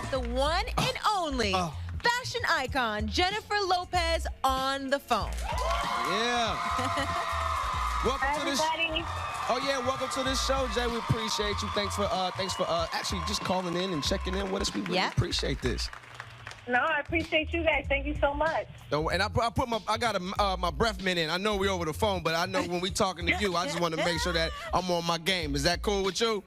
have the one and only fashion icon, Jennifer Lopez, on the phone. Yeah. Welcome to this. Oh yeah, welcome to this show, Jay. We appreciate you. Thanks for actually just calling in and checking in with us. We really appreciate this. No, I appreciate you guys. Thank you so much. And I got my breath mint in. I know we're over the phone, but I know when we talking to you, I just want to make sure that I'm on my game. Is that cool with you?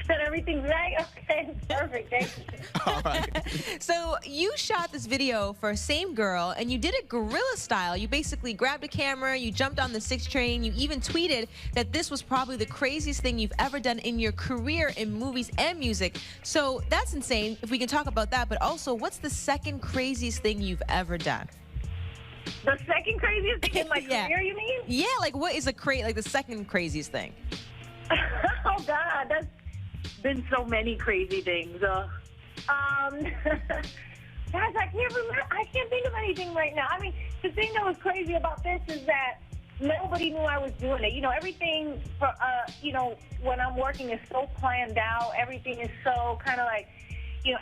That everything's right? Okay, perfect. Thank you. All right. So you shot this video for Same Girl, and you did it guerrilla style. You basically grabbed a camera, you jumped on the 6 train, you even tweeted that this was probably the craziest thing you've ever done in your career in movies and music. So that's insane, if we can talk about that, but also, what's the second craziest thing you've ever done? The second craziest thing in my career, you mean? Yeah, like what is the second craziest thing? Oh God, that's been so many crazy things. Guys, I can't remember. I can't think of anything right now. I mean, the thing that was crazy about this is that nobody knew I was doing it. You know, everything for when I'm working is so planned out. Everything is so kind of like,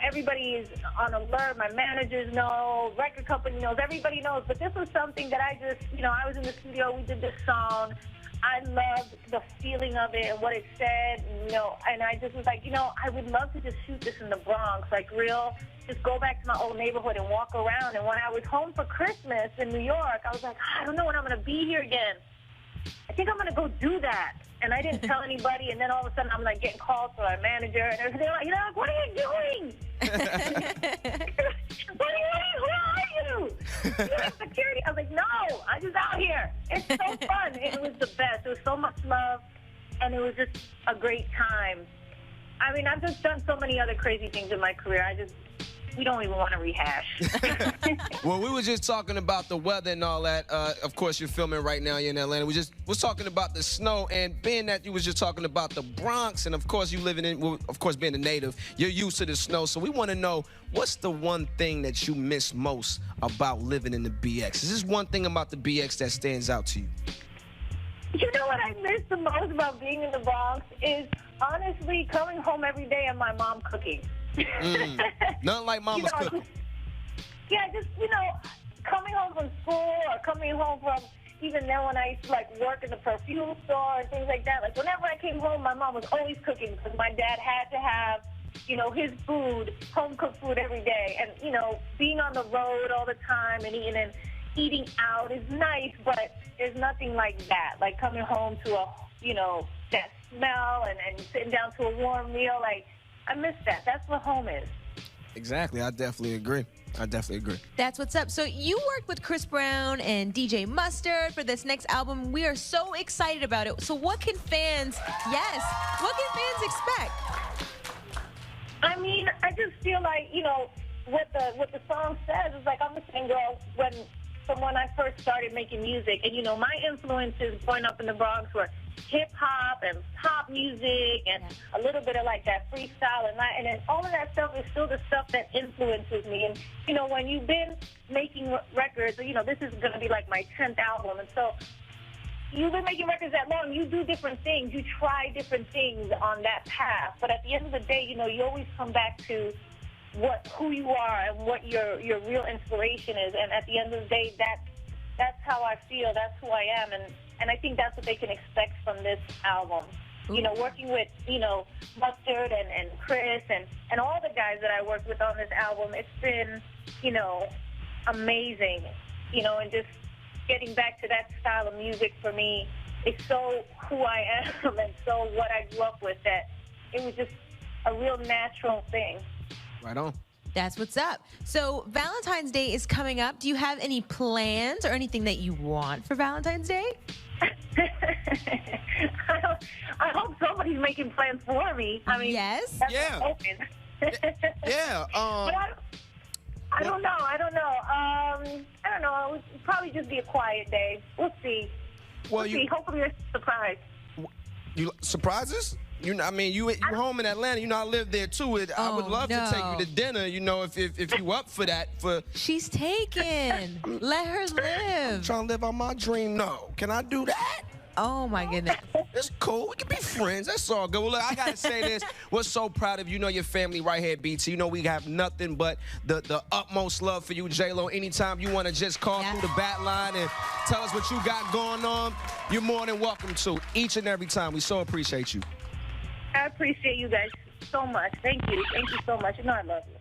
everybody is on alert. My managers know, record company knows, everybody knows. But this was something that I just, I was in the studio, we did this song. I loved the feeling of it and what it said, and I just was like, I would love to just shoot this in the Bronx, like just go back to my old neighborhood and walk around. And when I was home for Christmas in New York, I was like, I don't know when I'm going to be here again. I think I'm going to go do that. And I didn't tell anybody, and then all of a sudden I'm like getting calls from my manager, and they're like, what are you doing? Who are you? You're in security. I was like, no, I'm just out here. It's so fun. It was the best. It was so much love, and it was just a great time. I mean, I've just done so many other crazy things in my career. We don't even want to rehash. Well, we were just talking about the weather and all that. Of course, you're filming right now. You're in Atlanta. We was talking about the snow, and being that you was just talking about the Bronx, and of course you living in, of course being a native, you're used to the snow. So we want to know, what's the one thing that you miss most about living in the BX? Is this one thing about the BX that stands out to you? You know what I miss the most about being in the Bronx is honestly coming home every day and my mom cooking. Nothing like mama's cooking. Just coming home from school or coming home from, even then when I used to work in the perfume store and things like that, whenever I came home, my mom was always cooking because my dad had to have, his food, home cooked food every day. And, being on the road all the time and eating out is nice, but there's nothing like that. Like coming home to that smell and sitting down to a warm meal, I miss that. That's what home is. Exactly. I definitely agree. That's what's up. So you worked with Chris Brown and DJ Mustard for this next album. We are so excited about it. So what can fans expect? I mean, I just feel like, what the song says is like, I'm the same girl from when I first started making music. And, my influences growing up in the Bronx were hip-hop and pop music and a little bit of that freestyle and then all of that stuff is still the stuff that influences me. And, when you've been making records, this is going to be like my 10th album. And so you've been making records that long, you do different things, you try different things on that path. But at the end of the day, you always come back to who you are and what your real inspiration is. And at the end of the day, that's how I feel. That's who I am. And I think that's what they can expect from this album. Working with, Mustard and Chris and all the guys that I worked with on this album, it's been, amazing. And just getting back to that style of music for me is so who I am and so what I grew up with, that it was just a real natural thing. Right on. That's what's up. So Valentine's Day is coming up. Do you have any plans or anything that you want for Valentine's Day? I hope somebody's making plans for me. I mean, yes. That's yeah. Yeah. But I don't know. I don't know. It would probably just be a quiet day. We'll see. Well, we'll see. Hopefully it's a surprise. You surprises? You home in Atlanta. I live there too. I would love to take you to dinner. If you up for that. She's taken. Let her live. I'm trying to live out my dream. No, can I do that? Oh, my goodness. It's cool. We can be friends. That's all good. Well, look, I got to say this. We're so proud of you. You know your family right here at BT. You know we have nothing but the utmost love for you, J-Lo. Anytime you want to just call through the bat line and tell us what you got going on, you're more than welcome to. Each and every time. We so appreciate you. I appreciate you guys so much. Thank you. Thank you so much. You know I love you.